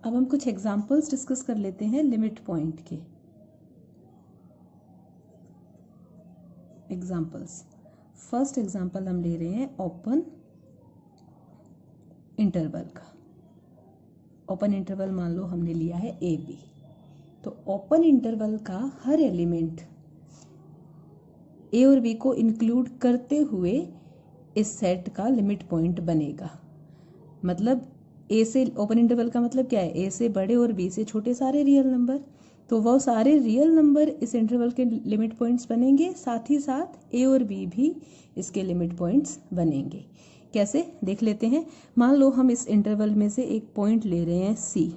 अब हम कुछ एग्जांपल्स डिस्कस कर लेते हैं लिमिट पॉइंट के। एग्जांपल्स, फर्स्ट एग्जांपल हम ले रहे हैं ओपन इंटरवल का। ओपन इंटरवल मान लो हमने लिया है ए बी। तो ओपन इंटरवल का हर एलिमेंट ए और बी को इंक्लूड करते हुए इस सेट का लिमिट पॉइंट बनेगा। मतलब ए से, ओपन इंटरवल का मतलब क्या है, ए से बड़े और बी से छोटे सारे रियल नंबर, तो वो सारे रियल नंबर इस इंटरवल के लिमिट पॉइंट्स बनेंगे, साथ ही साथ ए और बी भी इसके लिमिट पॉइंट्स बनेंगे। कैसे देख लेते हैं। मान लो हम इस इंटरवल में से एक पॉइंट ले रहे हैं सी,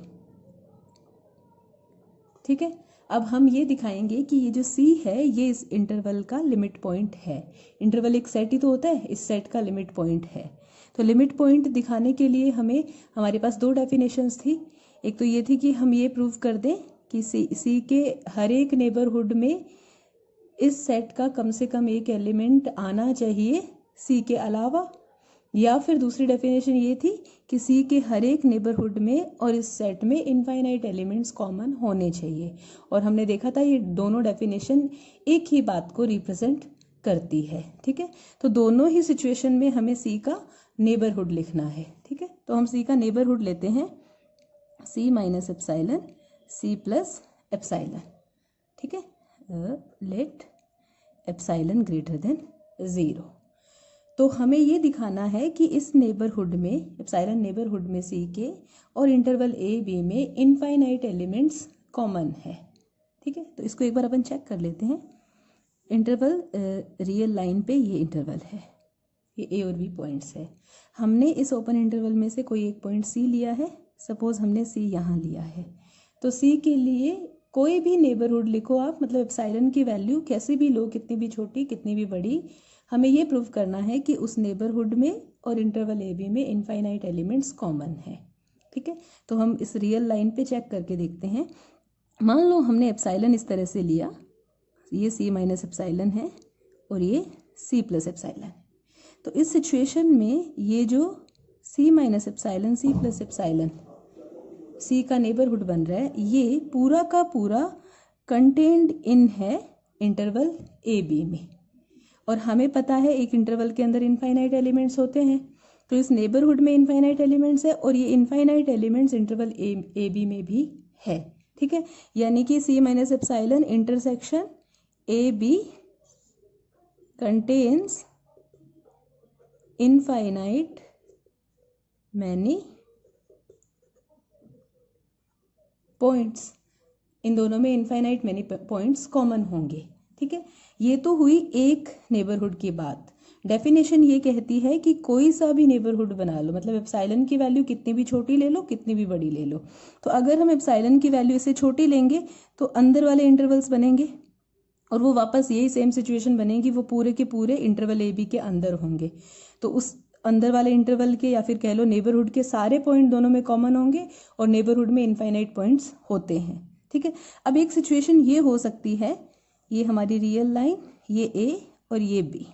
ठीक है। अब हम ये दिखाएंगे कि ये जो सी है ये इस इंटरवल का लिमिट पॉइंट है। इंटरवल एक सेट ही तो होता है, इस सेट का लिमिट पॉइंट है। तो लिमिट पॉइंट दिखाने के लिए हमारे पास दो डेफिनेशंस थी। एक तो ये थी कि हम ये प्रूव कर दें कि सी के हर एक नेबरहुड में इस सेट का कम से कम एक एलिमेंट आना चाहिए सी के अलावा, या फिर दूसरी डेफिनेशन ये थी कि सी के हर एक नेबरहुड में और इस सेट में इनफाइनाइट एलिमेंट्स कॉमन होने चाहिए। और हमने देखा था ये दोनों डेफिनेशन एक ही बात को रिप्रेजेंट करती है, ठीक है। तो दोनों ही सिचुएशन में हमें सी का नेबरहुड लिखना है, ठीक है। तो हम सी का नेबरहुड लेते हैं C minus epsilon C plus epsilon, ठीक है। Let epsilon greater than 0। तो हमें ये दिखाना है कि इस नेबरहुड में, एप्सिलॉन नेबरहुड में सी के और इंटरवल ए बी में इनफाइनाइट एलिमेंट्स कॉमन है, ठीक है। तो इसको एक बार अपन चेक कर लेते हैं। इंटरवल रियल लाइन पे ये इंटरवल है, ये ए और बी पॉइंट्स है। हमने इस ओपन इंटरवल में से कोई एक पॉइंट सी लिया है, सपोज हमने सी यहाँ लिया है। तो सी के लिए कोई भी नेबरहुड लिखो आप, मतलब एप्सिलॉन की वैल्यू कैसे भी लो, कितनी भी छोटी कितनी भी बड़ी, हमें ये प्रूव करना है कि उस नेबरहुड में और इंटरवल ए बी में इनफाइनाइट एलिमेंट्स कॉमन है, ठीक है। तो हम इस रियल लाइन पे चेक करके देखते हैं। मान लो हमने एप्सिलॉन इस तरह से लिया, ये सी माइनस एप्सिलॉन है और ये सी प्लस एप्सिलॉन। तो इस सिचुएशन में ये जो सी माइनस एप्सिलॉन सी प्लस एप्सिलॉन सी का नेबरहुड बन रहा है, ये पूरा का पूरा कंटेन्ड इन है इंटरवल ए बी में। और हमें पता है एक इंटरवल के अंदर इनफाइनाइट एलिमेंट्स होते हैं, तो इस नेबरहुड में इनफाइनाइट एलिमेंट्स है और ये infinite elements interval A B में भी है, ठीक है। यानी कि सी माइनस एप्सिलॉन इंटरसेक्शन ए b contains infinite many points. इन दोनों में इनफाइनाइट मैनी पॉइंट्स कॉमन होंगे, ठीक है। ये तो हुई एक नेबरहुड की बात। डेफिनेशन ये कहती है कि कोई सा भी नेबरहुड बना लो, मतलब एप्सिलॉन की वैल्यू कितनी भी छोटी ले लो कितनी भी बड़ी ले लो। तो अगर हम एप्सिलॉन की वैल्यू इससे छोटी लेंगे तो अंदर वाले इंटरवल्स बनेंगे और वो वापस यही सेम सिचुएशन बनेगी, वो पूरे के पूरे इंटरवल ए बी के अंदर होंगे। तो उस अंदर वाले इंटरवल के या फिर कह लो नेबरहुड के सारे पॉइंट दोनों में कॉमन होंगे और नेबरहुड में इनफाइनाइट पॉइंट्स होते हैं, ठीक है। अब एक सिचुएशन ये हो सकती है, ये हमारी रियल लाइन, ये ए और ये बी,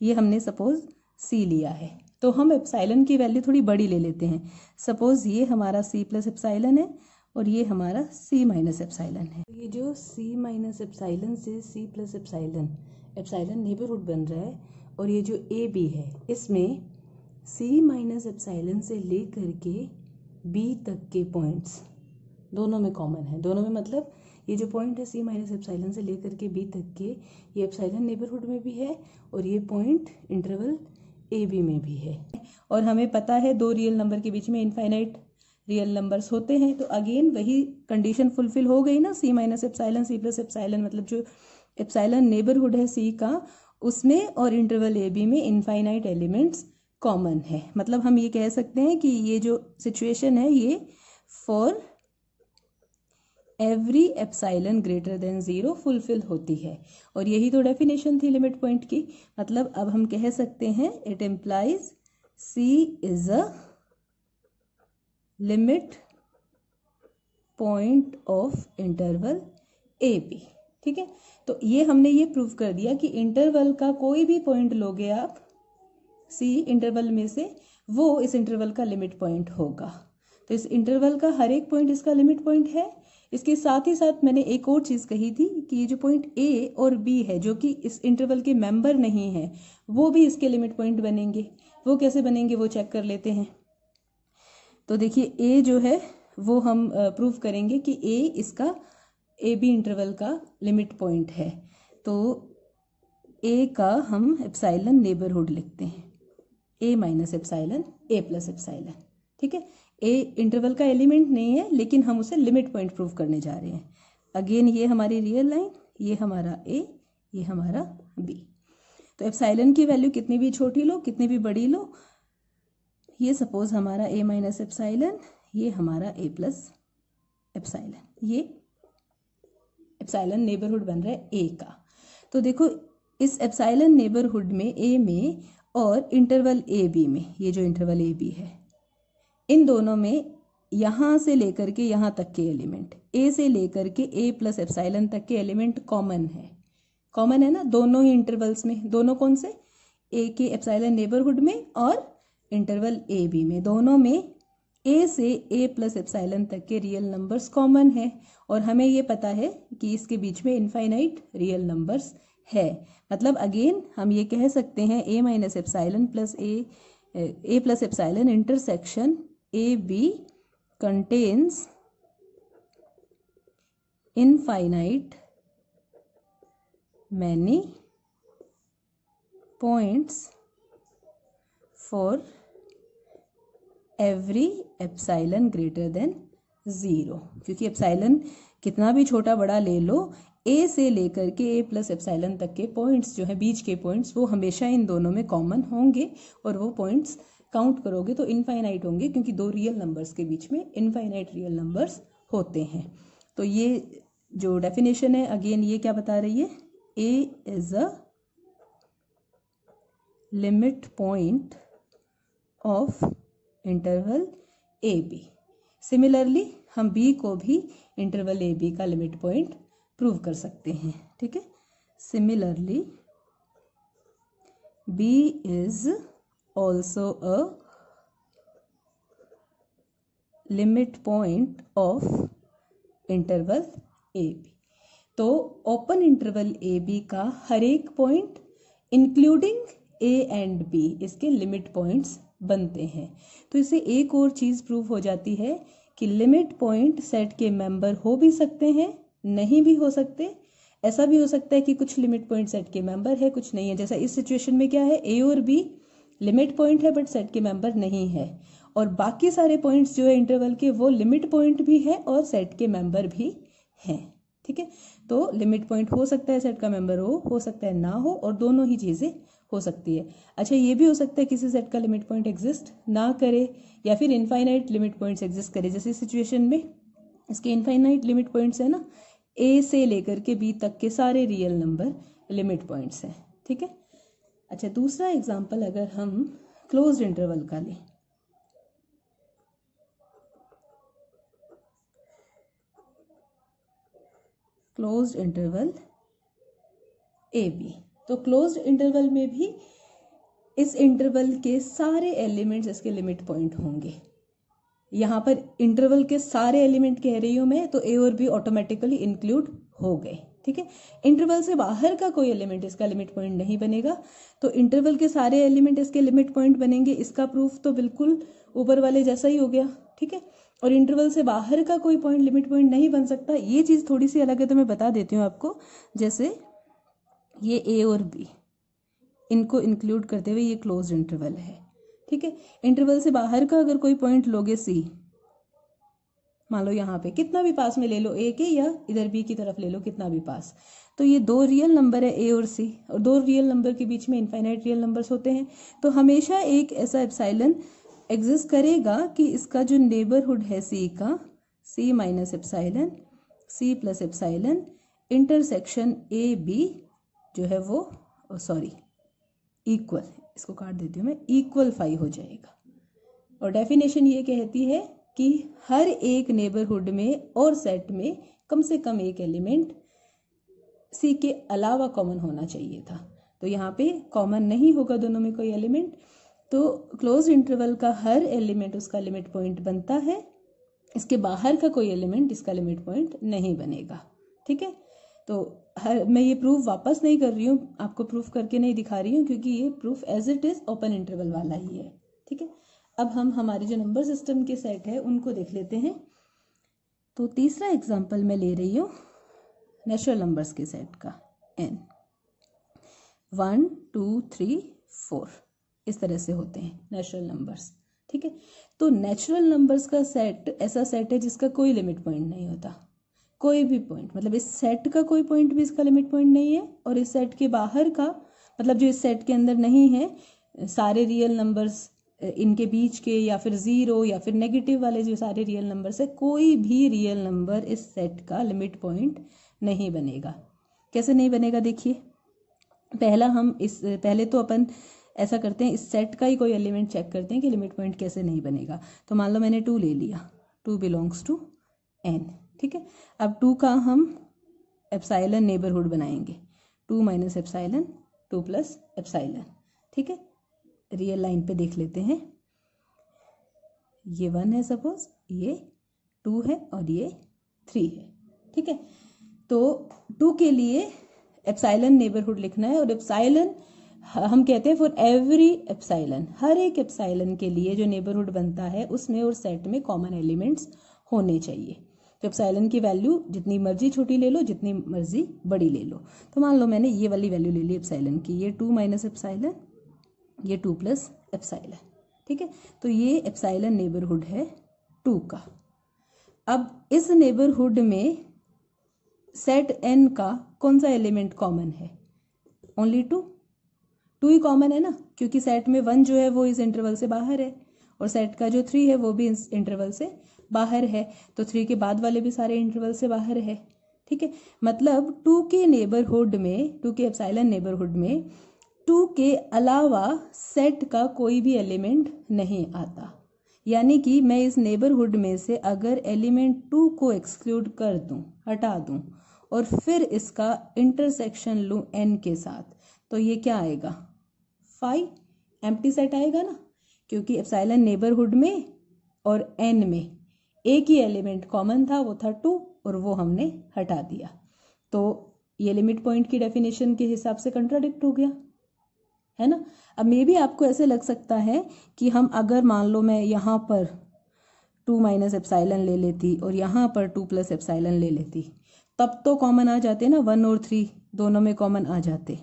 ये हमने सपोज सी लिया है। तो हम एप्सिलॉन की वैल्यू थोड़ी बड़ी ले लेते हैं। सपोज ये हमारा सी प्लस एप्सिलॉन है और ये हमारा सी माइनस एप्सिलॉन है। ये जो सी माइनस एप्सिलॉन से सी प्लस एप्सिलॉन नेबरहुड बन रहा है, और ये जो ए बी है इसमें सी माइनस एप्सिलॉन से लेकर के बी तक के पॉइंट्स दोनों में कॉमन है। दोनों में मतलब ये जो पॉइंट है सी माइनस एप्सिलॉन से लेकर के बी तक के, ये एप्सिलॉन नेबरहुड में भी है और ये पॉइंट इंटरवल ए बी में भी है। और हमें पता है दो रियल नंबर के बीच में इनफाइनाइट रियल नंबर्स होते हैं। तो अगेन वही कंडीशन फुलफिल हो गई ना, सी माइनस एप्सिलॉन सी प्लस एप्सिलॉन, मतलब जो एप्सिलॉन नेबरहुड है सी का उसमें और इंटरवल ए बी में इनफाइनाइट एलिमेंट्स कॉमन है। मतलब हम ये कह सकते हैं कि ये जो सिचुएशन है ये for every epsilon greater than 0 fulfil होती है। और यही तो डेफिनेशन थी लिमिट पॉइंट की। मतलब अब हम कह सकते हैं it implies C is a limit point of interval A B, ठीक है। तो ये हमने ये प्रूव कर दिया कि इंटरवल का कोई भी पॉइंट लोगे आप सी इंटरवल में से, वो इस इंटरवल का लिमिट पॉइंट होगा। तो इस इंटरवल का हर एक पॉइंट इसका लिमिट पॉइंट है। इसके साथ ही साथ मैंने एक और चीज़ कही थी कि ये जो पॉइंट ए और बी है जो कि इस इंटरवल के मेंबर नहीं है, वो भी इसके लिमिट पॉइंट बनेंगे। वो कैसे बनेंगे वो चेक कर लेते हैं। तो देखिए ए जो है वो हम प्रूव करेंगे कि ए इसका ए बी इंटरवल का लिमिट पॉइंट है। तो ए का हम एप्साइलन नेबरहुड लिखते हैं, a minus epsilon A plus epsilon. ठीक है, ए इंटरवल का एलिमेंट नहीं है लेकिन हम उसे लिमिट पॉइंट प्रूव करने जा रहे हैं। अगेन ये हमारी रियल लाइन, ये हमारा ए, ये हमारा बी। तो एप्साइलन की वैल्यू कितनी भी छोटी लो कितनी भी बड़ी लो, ये सपोज हमारा ए माइनस एप्साइलन, ये हमारा ए प्लस एप्साइलन, ये एप्साइलन नेबरहुड बन रहा है ए का। तो देखो इस एप्साइलन नेबरहुड में ए में और इंटरवल ए बी में, ये जो इंटरवल ए बी है, इन दोनों में यहाँ से लेकर के यहाँ तक के एलिमेंट, ए से लेकर के ए प्लस एप्साइलन तक के एलिमेंट कॉमन है। कॉमन है ना दोनों ही इंटरवल्स में। दोनों कौन से? ए के एप्साइलन नेबरहुड में और इंटरवल ए बी में। दोनों में ए से ए प्लस एप्साइलन तक के रियल नंबर्स कॉमन है और हमें ये पता है कि इसके बीच में इनफाइनाइट रियल नंबर्स है। मतलब अगेन हम ये कह सकते हैं a minus epsilon plus a plus epsilon intersection A b contains infinite many points for every epsilon greater than 0। क्योंकि एप्साइलन कितना भी छोटा बड़ा ले लो, ए से लेकर के ए प्लस एप्साइलन तक के पॉइंट्स जो है बीच के पॉइंट्स, वो हमेशा इन दोनों में कॉमन होंगे और वो पॉइंट्स काउंट करोगे तो इनफाइनाइट होंगे, क्योंकि दो रियल नंबर्स के बीच में इनफाइनाइट रियल नंबर्स होते हैं। तो ये जो डेफिनेशन है अगेन ये क्या बता रही है? A is a limit point of interval AB। Similarly हम B को भी इंटरवल AB का लिमिट पॉइंट प्रूव कर सकते हैं। ठीक है, similarly B is also a limit point of interval AB। तो ओपन इंटरवल ए बी का हर एक point including A and B इसके लिमिट पॉइंट्स बनते हैं। तो इससे एक और चीज़ प्रूव हो जाती है कि लिमिट पॉइंट सेट के मेंबर हो भी सकते हैं, नहीं भी हो सकते। ऐसा भी हो सकता है कि कुछ लिमिट पॉइंट सेट के मेंबर है, कुछ नहीं है। जैसा इस सिचुएशन में क्या है, ए और बी लिमिट पॉइंट है बट सेट के मेंबर नहीं है, और बाकी सारे पॉइंट्स जो है इंटरवल के वो लिमिट पॉइंट भी है और सेट के मेंबर भी हैं। ठीक है, तो लिमिट पॉइंट हो सकता है सेट का मेंबर हो सकता है ना हो, और दोनों ही चीज़ें हो सकती है। अच्छा, ये भी हो सकता है किसी सेट का लिमिट पॉइंट एग्जिस्ट ना करे या फिर इनफाइनाइट लिमिट पॉइंट्स एग्जिस्ट करे। जैसे सिचुएशन में इसके इनफाइनाइट लिमिट पॉइंट्स है ना, ए से लेकर के बी तक के सारे रियल नंबर लिमिट पॉइंट्स हैं। ठीक है, अच्छा दूसरा एग्जाम्पल अगर हम क्लोज्ड इंटरवल का लें, क्लोज्ड इंटरवल ए बी। तो क्लोज्ड इंटरवल में भी इस इंटरवल के सारे एलिमेंट्स इसके लिमिट पॉइंट होंगे। यहाँ पर इंटरवल के सारे एलिमेंट कह रही हूँ मैं, तो ए और बी ऑटोमेटिकली इंक्लूड हो गए। ठीक है, इंटरवल से बाहर का कोई एलिमेंट इसका लिमिट पॉइंट नहीं बनेगा, तो इंटरवल के सारे एलिमेंट इसके लिमिट पॉइंट बनेंगे। इसका प्रूफ तो बिल्कुल ऊपर वाले जैसा ही हो गया। ठीक है, और इंटरवल से बाहर का कोई पॉइंट लिमिट पॉइंट नहीं बन सकता। ये चीज़ थोड़ी सी अलग है तो मैं बता देती हूँ आपको। जैसे ये ए और बी, इनको इंक्लूड करते हुए ये क्लोज्ड इंटरवल है। ठीक है, इंटरवल से बाहर का अगर कोई पॉइंट लोगे सी, मान लो यहाँ पे कितना भी पास में ले लो ए के, या इधर बी की तरफ ले लो कितना भी पास, तो ये दो रियल नंबर है ए और सी, और दो रियल नंबर के बीच में इनफाइनाइट रियल नंबर्स होते हैं। तो हमेशा एक ऐसा एप्साइलन एग्जिस्ट करेगा कि इसका जो नेबरहुड है सी का, C minus epsilon C plus epsilon intersection ए बी जो है वो इक्वल, इसको काट देती हूँ मैं, इक्वल 5 हो जाएगा। और डेफिनेशन ये कहती है कि हर एक नेबरहुड में और सेट में कम से कम एक एलिमेंट सी के अलावा कॉमन होना चाहिए था। तो यहाँ पे कॉमन नहीं होगा दोनों में कोई एलिमेंट, तो क्लोज इंटरवल का हर एलिमेंट उसका लिमिट पॉइंट बनता है इसके बाहर का कोई एलिमेंट इसका लिमिट पॉइंट नहीं बनेगा। ठीक है, तो मैं ये प्रूफ वापस नहीं कर रही हूँ, आपको प्रूफ करके नहीं दिखा रही हूँ, क्योंकि ये proof as it is open interval वाला ही है। ठीक है, अब हम हमारे जो नंबर सिस्टम के सेट है उनको देख लेते हैं। तो तीसरा एग्जाम्पल मैं ले रही हूँ नेचुरल नंबर्स के सेट का, n 1 2 3 4 इस तरह से होते हैं नेचुरल नंबर्स। ठीक है, तो नेचुरल नंबर्स का सेट ऐसा सेट है जिसका कोई लिमिट पॉइंट नहीं होता, कोई भी पॉइंट, मतलब इस सेट का कोई पॉइंट भी इसका लिमिट पॉइंट नहीं है, और इस सेट के बाहर का, मतलब जो इस सेट के अंदर नहीं है, सारे रियल नंबर्स इनके बीच के, या फिर जीरो या फिर नेगेटिव वाले जो सारे रियल नंबर्स है, कोई भी रियल नंबर इस सेट का लिमिट पॉइंट नहीं बनेगा। कैसे नहीं बनेगा, देखिए पहले तो अपन ऐसा करते हैं, इस सेट का ही कोई एलिमेंट चेक करते हैं कि लिमिट पॉइंट कैसे नहीं बनेगा। तो मान लो मैंने 2 ले लिया, 2 बिलोंग्स टू n। ठीक है, अब 2 का हम एप्साइलन नेबरहुड बनाएंगे, 2 माइनस एप्साइलन 2 प्लस एप्साइलन। ठीक है, रियल लाइन पे देख लेते हैं, ये 1 है सपोज, ये 2 है और ये 3 है। ठीक है, तो 2 के लिए एप्साइलन नेबरहुड लिखना है, और एप्साइलन हम कहते हैं फॉर एवरी एप्साइलन, हर एक एप्साइलन के लिए जो नेबरहुड बनता है उसमें और सेट में कॉमन एलिमेंट्स होने चाहिए। तो एप्साइलन की वैल्यू जितनी मर्जी छोटी ले लो, जितनी मर्जी बड़ी ले लो। तो मान लो मैंने ये वाली वैल्यू ले ली एप्साइलन की, ये 2 माइनस एप्साइलन, ये 2 प्लस एप्साइलन। ठीक है, तो ये एप्साइलन नेबरहुड है 2 का। अब इस नेबरहुड में सेट n का कौन सा एलिमेंट कॉमन है, ओनली 2 ही कॉमन है ना, क्योंकि सेट में 1 जो है वो इस इंटरवल से बाहर है, और सेट का जो 3 है वो भी इस इंटरवल से बाहर है, तो 3 के बाद वाले भी सारे इंटरवल से बाहर है। ठीक है, मतलब 2 के नेबरहुड में, 2 के एप्साइलन नेबरहुड में 2 के अलावा सेट का कोई भी एलिमेंट नहीं आता। यानी कि मैं इस नेबरहुड में से अगर एलिमेंट 2 को एक्सक्लूड कर दूं, हटा दूं, और फिर इसका इंटरसेक्शन लूं n के साथ, तो ये क्या आएगा, 5 एम्प्टी सेट आएगा ना, क्योंकि एप्साइलन नेबरहुड में और n में एक ही एलिमेंट कॉमन था, वो था 2, और वो हमने हटा दिया। तो ये लिमिट पॉइंट की डेफिनेशन के हिसाब से कंट्राडिक्ट हो गया, है ना। अब मे भी आपको ऐसे लग सकता है कि हम अगर मान लो मैं यहाँ पर 2 माइनस एप्साइलन ले लेती और यहाँ पर 2 प्लस एप्साइलन ले लेती, तब तो कॉमन आ जाते ना, 1 और 3 दोनों में कॉमन आ जाते।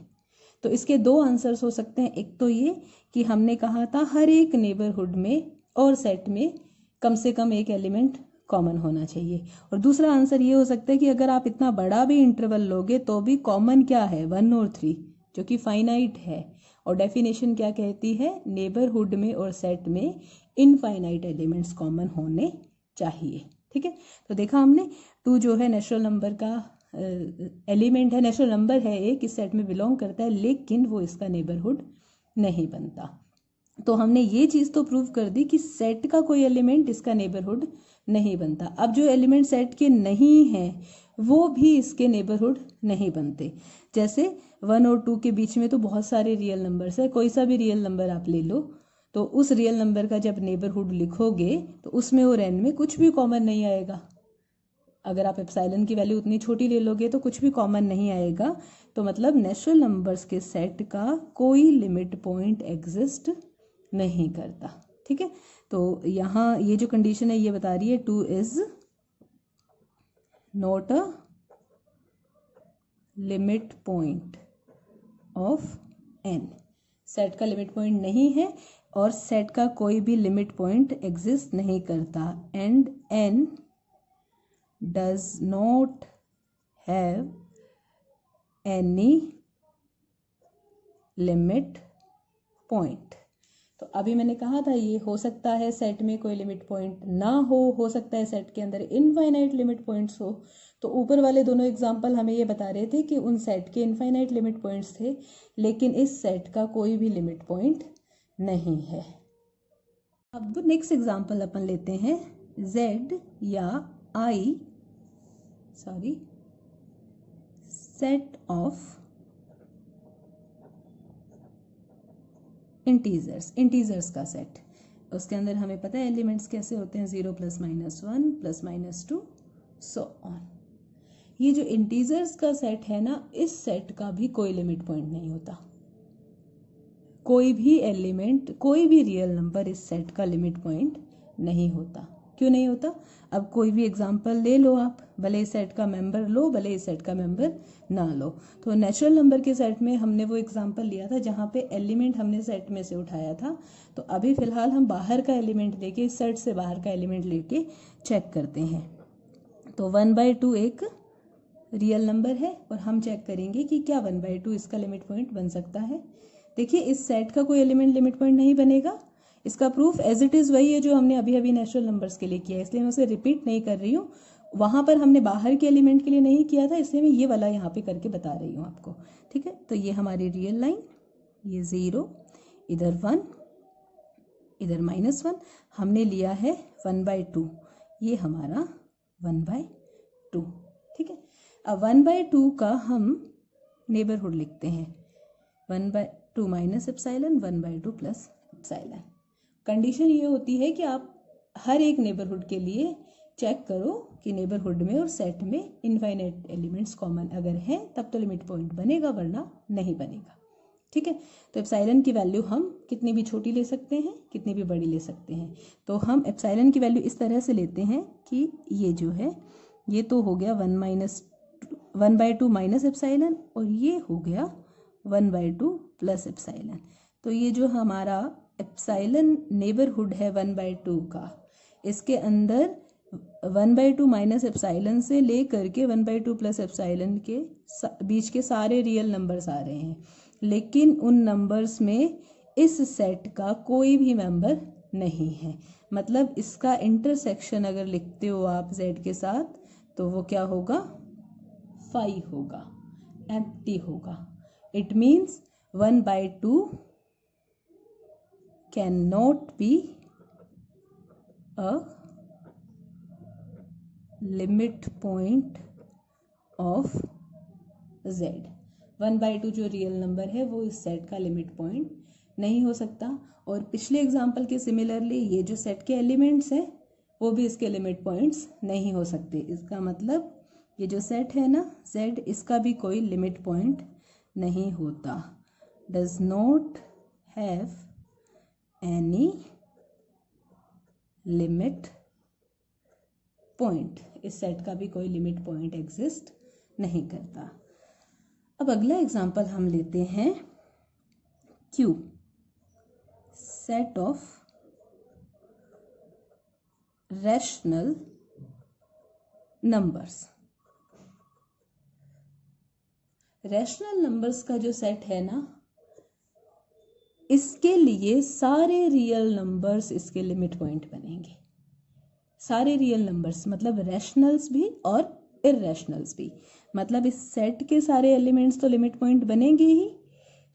तो इसके 2 आंसर्स हो सकते हैं। एक तो ये कि हमने कहा था हर एक नेबरहुड में और सेट में कम से कम एक एलिमेंट कॉमन होना चाहिए, और दूसरा आंसर ये हो सकता है कि अगर आप इतना बड़ा भी इंटरवल लोगे तो भी कॉमन क्या है, 1 और 3, जो कि फाइनाइट है। और डेफिनेशन क्या कहती है, नेबरहुड में और सेट में इनफाइनाइट एलिमेंट्स कॉमन होने चाहिए। ठीक है, तो देखा हमने 2 जो है नेचुरल नंबर का एलिमेंट है, नेचुरल नंबर है, एक इस सेट में बिलोंग करता है, लेकिन वो इसका नेबरहुड नहीं बनता। तो हमने ये चीज तो प्रूव कर दी कि सेट का कोई एलिमेंट इसका नेबरहुड नहीं बनता। अब जो एलिमेंट सेट के नहीं हैं वो भी इसके नेबरहुड नहीं बनते। जैसे 1 और 2 के बीच में तो बहुत सारे रियल नंबर्स है, कोई सा भी रियल नंबर आप ले लो, तो उस रियल नंबर का जब नेबरहुड लिखोगे तो उसमें और n में कुछ भी कॉमन नहीं आएगा। अगर आप एप्साइलन की वैल्यू उतनी छोटी ले लोगे तो कुछ भी कॉमन नहीं आएगा। तो मतलब नेचुरल नंबर्स के सेट का कोई लिमिट पॉइंट एग्जिस्ट नहीं करता। ठीक है, तो यहाँ ये जो कंडीशन है ये बता रही है 2 is not a limit point of n। Set का लिमिट पॉइंट नहीं है और सेट का कोई भी लिमिट पॉइंट एग्जिस्ट नहीं करता, and n does not have any limit point। तो अभी मैंने कहा था ये हो सकता है सेट में कोई लिमिट पॉइंट ना हो सकता है सेट के अंदर इनफाइनाइट लिमिट पॉइंट्स हो। तो ऊपर वाले दोनों एग्जाम्पल हमें ये बता रहे थे कि उन सेट के इनफाइनाइट लिमिट पॉइंट्स थे, लेकिन इस सेट का कोई भी लिमिट पॉइंट नहीं है। अब नेक्स्ट एग्जाम्पल अपन लेते हैं z या सेट ऑफ इंटीजर्स का सेट। उसके अंदर हमें पता है एलिमेंट्स कैसे होते हैं, 0 + -1 + -2 सो ऑन। ये जो इंटीजर्स का सेट है ना, इस सेट का भी कोई लिमिट पॉइंट नहीं होता। कोई भी एलिमेंट, कोई भी रियल नंबर इस सेट का लिमिट पॉइंट नहीं होता। क्यों नहीं होता? अब कोई भी एग्जांपल ले लो आप, भले इस सेट का मेंबर लो, भले इस सेट का मेंबर ना लो। तो नेचुरल नंबर के सेट में हमने वो एग्जांपल लिया था जहाँ पे एलिमेंट हमने सेट में से उठाया था। तो अभी फिलहाल हम बाहर का एलिमेंट लेके, इस सेट से बाहर का एलिमेंट लेके चेक करते हैं। तो 1/2 एक रियल नंबर है और हम चेक करेंगे कि क्या 1/2 इसका लिमिट पॉइंट बन सकता है। देखिए इस सेट का कोई एलिमेंट लिमिट पॉइंट नहीं बनेगा। इसका प्रूफ एज इट इज़ वही है जो हमने अभी अभी नेचुरल नंबर्स के लिए किया है, इसलिए मैं उसे रिपीट नहीं कर रही हूँ। वहाँ पर हमने बाहर के एलिमेंट के लिए नहीं किया था, इसलिए मैं ये वाला यहाँ पे करके बता रही हूँ आपको। ठीक है, तो ये हमारी रियल लाइन, ये 0, इधर 1, इधर -1, हमने लिया है 1/2, ये हमारा 1/2। ठीक है, अब 1/2 का हम नेबरहुड लिखते हैं, 1/2 - एप्सिलॉन, 1/2 + एप्सिलॉन। कंडीशन ये होती है कि आप हर एक नेबरहुड के लिए चेक करो कि नेबरहुड में और सेट में इनफाइनाइट एलिमेंट्स कॉमन अगर हैं तब तो लिमिट पॉइंट बनेगा, वरना नहीं बनेगा। ठीक है, तो एप्सिलॉन की वैल्यू हम कितनी भी छोटी ले सकते हैं, कितनी भी बड़ी ले सकते हैं। तो हम एप्सिलॉन की वैल्यू इस तरह से लेते हैं कि ये जो है, ये तो हो गया 1/2 - एप्सिलॉन, और ये हो गया 1/2 + एप्सिलॉन। तो ये जो हमारा एप्सिलॉन नेबरहुड है 1/2 का, इसके अंदर 1/2 - एप्सिलॉन से ले करके 1/2 + एप्सिलॉन के बीच के सारे रियल नंबर्स आ रहे हैं, लेकिन उन नंबर्स में इस सेट का कोई भी मेंबर नहीं है। मतलब इसका इंटरसेक्शन अगर लिखते हो आप z के साथ, तो वो क्या होगा, 5 होगा, एम्प्टी होगा। It means 1/2 can not be a limit point of z। 1/2 जो रियल नंबर है वो इस सेट का लिमिट पॉइंट नहीं हो सकता। और पिछले एग्जाम्पल के सिमिलरली ये जो सेट के एलिमेंट्स हैं वो भी इसके लिमिट पॉइंट्स नहीं हो सकते। इसका मतलब ये जो सेट है ना z, इसका भी कोई लिमिट पॉइंट नहीं होता, does not have any limit point. इस सेट का भी कोई लिमिट पॉइंट एग्जिस्ट नहीं करता। अब अगला एग्जांपल हम लेते हैं Q, set of rational numbers. Rational numbers का जो सेट है ना, इसके लिए सारे रियल नंबर्स इसके लिमिट पॉइंट बनेंगे। सारे रियल नंबर्स मतलब रैशनल्स भी और इररेशनल्स भी, मतलब इस सेट के सारे एलिमेंट्स तो लिमिट पॉइंट बनेंगे ही,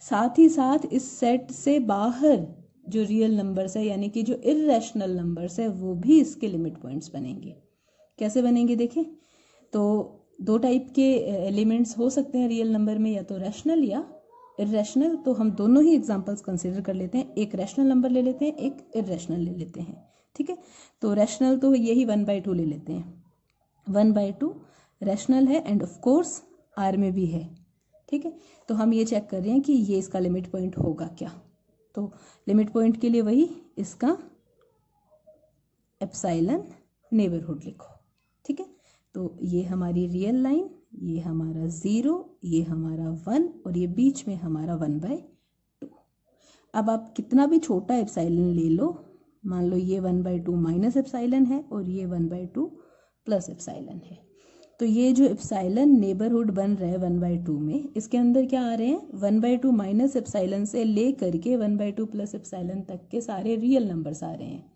साथ ही साथ इस सेट से बाहर जो रियल नंबर्स है यानी कि जो इररेशनल नंबर्स है वो भी इसके लिमिट पॉइंट्स बनेंगे। कैसे बनेंगे देखें, तो दो टाइप के एलिमेंट्स हो सकते हैं रियल नंबर में, या तो रैशनल या इररेशनल। तो हम दोनों ही एग्जांपल्स कंसीडर कर लेते हैं, एक रैशनल नंबर ले लेते हैं, एक इररेशनल ले लेते हैं। ठीक है, तो रैशनल तो यही 1/2 ले लेते हैं, 1/2 रैशनल है एंड ऑफ कोर्स आर में भी है। ठीक है, तो हम ये चेक कर रहे हैं कि ये इसका लिमिट पॉइंट होगा क्या। तो लिमिट पॉइंट के लिए वही इसका एप्सिलॉन नेबरहुड लिखो। ठीक है, तो ये हमारी रियल लाइन, ये हमारा 0, ये हमारा 1 और ये बीच में हमारा 1/2। अब आप कितना भी छोटा एप्सिलॉन ले लो, मान लो ये 1/2 - एप्सिलॉन है और ये 1/2 + एप्सिलॉन है, तो ये जो एप्सिलॉन नेबरहुड बन रहा है 1/2 में, इसके अंदर क्या आ रहे हैं, 1/2 - एप्सिलॉन से ले करके 1/2 + एप्सिलॉन तक के सारे रियल नंबर्स आ रहे हैं।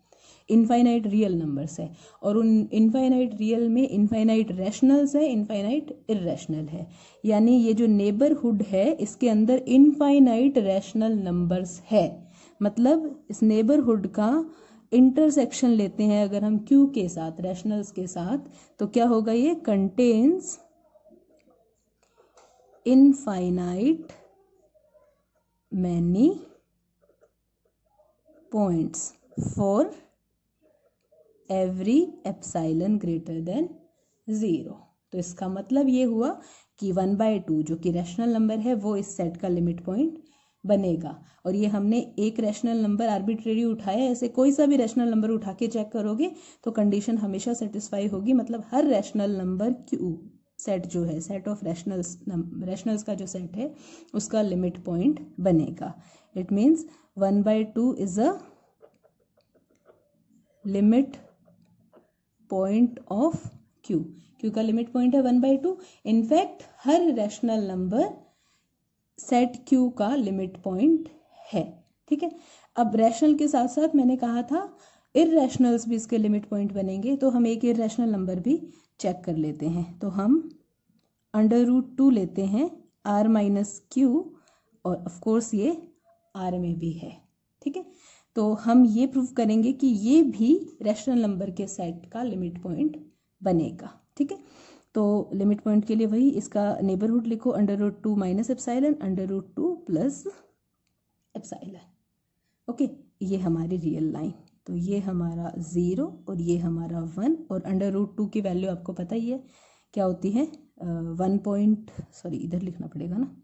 इनफाइनाइट रियल नंबर्स है और उन इनफाइनाइट रियल में इनफाइनाइट रैशनल्स है, इनफाइनाइट इररेशनल है। यानी ये जो नेबरहुड है इसके अंदर इनफाइनाइट रैशनल नंबर्स है। मतलब इस नेबरहुड का इंटरसेक्शन लेते हैं अगर हम Q के साथ, रैशनल्स के साथ, तो क्या होगा, ये contains infinite many points for every epsilon greater than 0। तो इसका मतलब ये हुआ कि 1/2 जो कि रैशनल नंबर है वो इस सेट का लिमिट पॉइंट बनेगा। और ये हमने एक रैशनल नंबर आर्बिट्रेरी उठाया, ऐसे कोई सा भी रैशनल नंबर उठा के चेक करोगे तो कंडीशन हमेशा सेटिस्फाई होगी। मतलब हर रैशनल नंबर क्यू सेट जो है, सेट ऑफ रैशनल्स का जो सेट है उसका लिमिट पॉइंट बनेगा। It means 1/2 is a limit point of Q. Q का लिमिट पॉइंट है 1/2। इनफैक्ट हर रैशनल नंबर सेट क्यू का लिमिट पॉइंट है। ठीक है, अब रैशनल के साथ साथ मैंने कहा था इररैशनल्स भी इसके लिमिट पॉइंट बनेंगे। तो हम एक इररैशनल नंबर भी चेक कर लेते हैं। तो हम √2 लेते हैं r-q, और ऑफ कोर्स ये r में भी है। ठीक है, तो हम ये प्रूव करेंगे कि ये भी रैशनल नंबर के सेट का लिमिट पॉइंट बनेगा। ठीक है, तो लिमिट पॉइंट के लिए वही इसका नेबरहुड लिखो √2 - एप्सिलॉन √2 प्लस एप्सिलॉन। ओके, ये हमारी रियल लाइन। तो ये हमारा 0 और ये हमारा 1, और √2 की वैल्यू आपको पता ही है क्या होती है, 1 इधर लिखना पड़ेगा ना,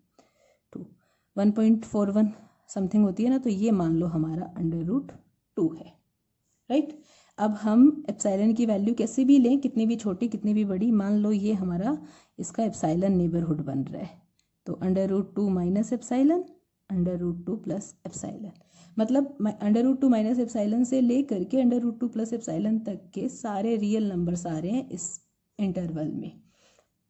1.41 समथिंग होती है ना। तो ये मान लो हमारा √2 है। राइट, अब हम एप्सिलॉन की वैल्यू कैसे भी लें, कितनी भी छोटी कितनी भी बड़ी, मान लो ये हमारा इसका एप्सिलॉन नेबरहुड बन रहा है। तो √2 - एप्सिलॉन √2 प्लस एप्सिलॉन, मतलब √2 - एप्सिलॉन से ले करके √2 प्लस एप्सिलॉन तक के सारे रियल नंबर्स आ रहे हैं इस इंटरवल में।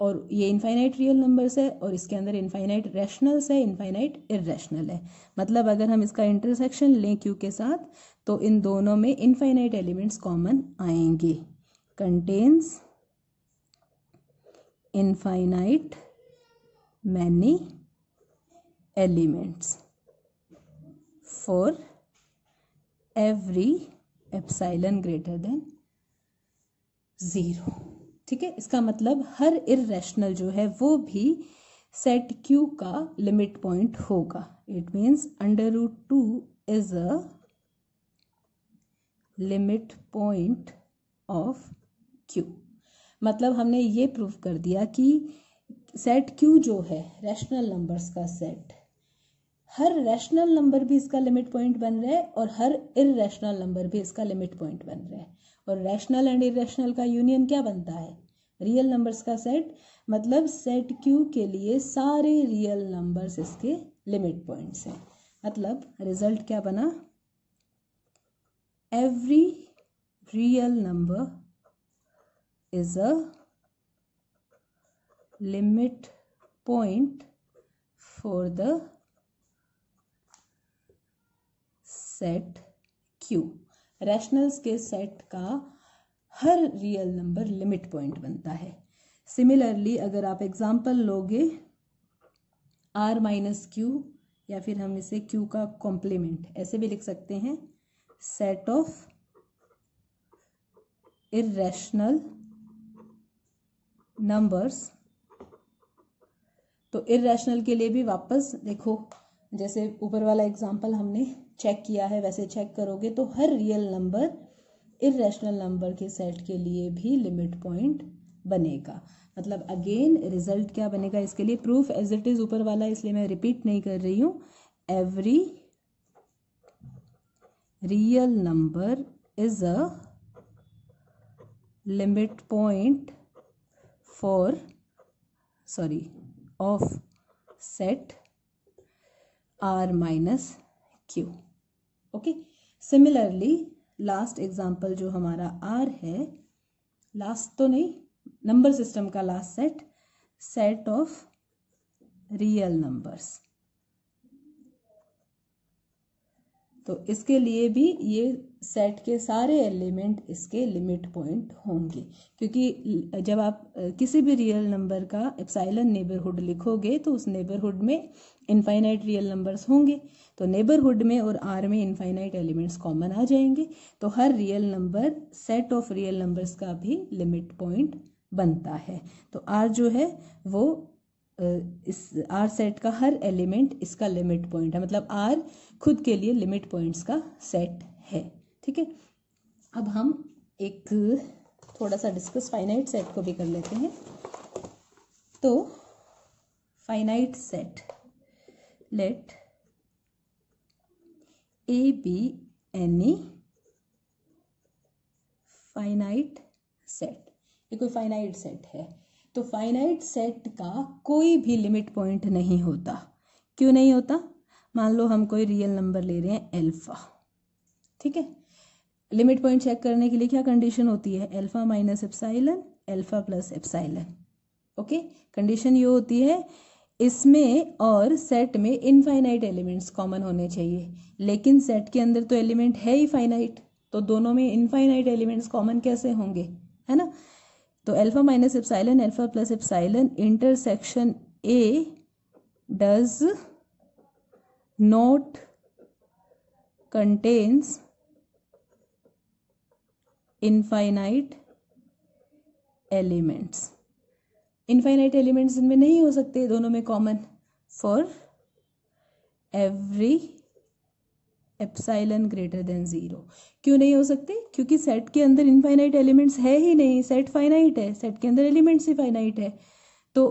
और ये इनफाइनाइट रियल नंबर्स है, और इसके अंदर इनफाइनाइट रैशनल्स है, इनफाइनाइट इररैशनल है। मतलब अगर हम इसका इंटरसेक्शन लें क्यू के साथ, तो इन दोनों में इनफाइनाइट एलिमेंट्स कॉमन आएंगे। Contains infinite many elements for every epsilon greater than 0। ठीक है, इसका मतलब हर इररैशनल जो है वो भी सेट क्यू का लिमिट पॉइंट होगा। It means √2 is a limit point of Q. मतलब हमने ये प्रूव कर दिया कि सेट क्यू जो है रैशनल नंबर्स का सेट, हर रैशनल नंबर भी इसका लिमिट पॉइंट बन रहा है और हर इररैशनल नंबर भी इसका लिमिट पॉइंट बन रहा है। और रैशनल एंड इररैशनल का यूनियन क्या बनता है, रियल नंबर्स का सेट। मतलब सेट क्यू के लिए सारे रियल नंबर्स इसके लिमिट पॉइंट्स हैं। मतलब रिजल्ट क्या बना, every real number is a limit point for the set Q. Rationals के सेट का हर रियल नंबर लिमिट पॉइंट बनता है। सिमिलरली अगर आप एग्जांपल लोगे r-q, या फिर हम इसे q का कॉम्प्लीमेंट ऐसे भी लिख सकते हैं, सेट ऑफ इररैशनल नंबर्स। तो इररैशनल के लिए भी वापस देखो, जैसे ऊपर वाला एग्जांपल हमने चेक किया है वैसे चेक करोगे तो हर रियल नंबर इररैशनल नंबर के सेट के लिए भी लिमिट पॉइंट बनेगा। मतलब अगेन रिजल्ट क्या बनेगा, इसके लिए प्रूफ एज इट इज ऊपर वाला, इसलिए मैं रिपीट नहीं कर रही हूं। Every real number is a limit point for of set r-q। Okay, similarly last example जो हमारा r है, लास्ट तो नहीं, नंबर सिस्टम का last set of real numbers. तो इसके लिए भी ये सेट के सारे एलिमेंट इसके लिमिट पॉइंट होंगे, क्योंकि जब आप किसी भी रियल नंबर का एप्सिलॉन नेबरहुड लिखोगे तो उस नेबरहुड में इनफाइनाइट रियल नंबर्स होंगे। तो नेबरहुड में और आर में इनफाइनाइट एलिमेंट्स कॉमन आ जाएंगे। तो हर real number set of real numbers का भी लिमिट पॉइंट बनता है। तो आर जो है वो इस आर सेट का हर एलिमेंट इसका लिमिट पॉइंट है। मतलब आर खुद के लिए लिमिट पॉइंट्स का सेट है। ठीक है, अब हम एक थोड़ा सा डिस्कस फाइनाइट सेट को भी कर लेते हैं। तो finite set, let A B any finite set, ये कोई फाइनाइट सेट है। तो फाइनाइट सेट का कोई भी लिमिट पॉइंट नहीं होता। क्यों नहीं होता? मान लो हम कोई रियल नंबर ले रहे हैं एल्फा, ठीक है, लिमिट पॉइंट चेक करने के लिए क्या कंडीशन होती है? Alpha minus epsilon, alpha plus epsilon. Okay, condition ये होती है इसमें और सेट में इनफाइनाइट एलिमेंट्स कॉमन होने चाहिए, लेकिन सेट के अंदर तो एलिमेंट है ही फाइनाइट, तो दोनों में इनफाइनाइट एलिमेंट्स कॉमन कैसे होंगे, है ना। तो alpha minus epsilon, alpha plus epsilon intersection A does not contains infinite elements. Infinite elements इनमें नहीं हो सकते, दोनों में common. For every epsilon greater than 0। क्यों नहीं हो सकते? क्योंकि सेट के अंदर इनफाइनाइट एलिमेंट्स है ही नहीं, सेट फाइनाइट है, सेट के अंदर एलिमेंट्स ही फाइनाइट है। तो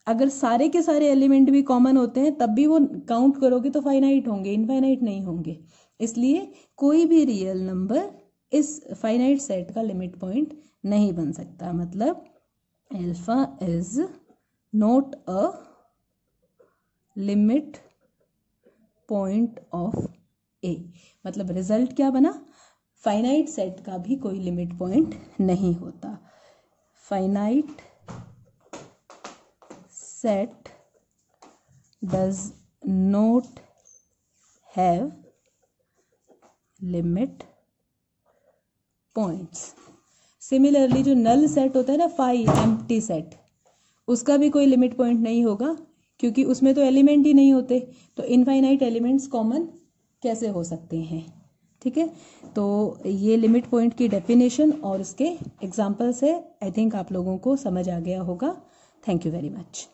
अगर सारे के सारे एलिमेंट भी कॉमन होते हैं तब भी वो काउंट करोगे तो फाइनाइट होंगे, इनफाइनाइट नहीं होंगे। इसलिए कोई भी रियल नंबर इस फाइनाइट सेट का लिमिट पॉइंट नहीं बन सकता। मतलब alpha is not a limit point of A. मतलब रिजल्ट क्या बना? फाइनाइट सेट का भी कोई लिमिट पॉइंट नहीं होता। Finite set does not have limit points. Similarly जो नल सेट होता है ना, फाई एम्प्टी सेट, उसका भी कोई लिमिट पॉइंट नहीं होगा, क्योंकि उसमें तो एलिमेंट ही नहीं होते, तो इनफाइनाइट एलिमेंट्स कॉमन कैसे हो सकते हैं। ठीक है, तो ये लिमिट पॉइंट की डेफिनेशन और उसके एग्जांपल्स है। आई थिंक आप लोगों को समझ आ गया होगा। Thank you very much.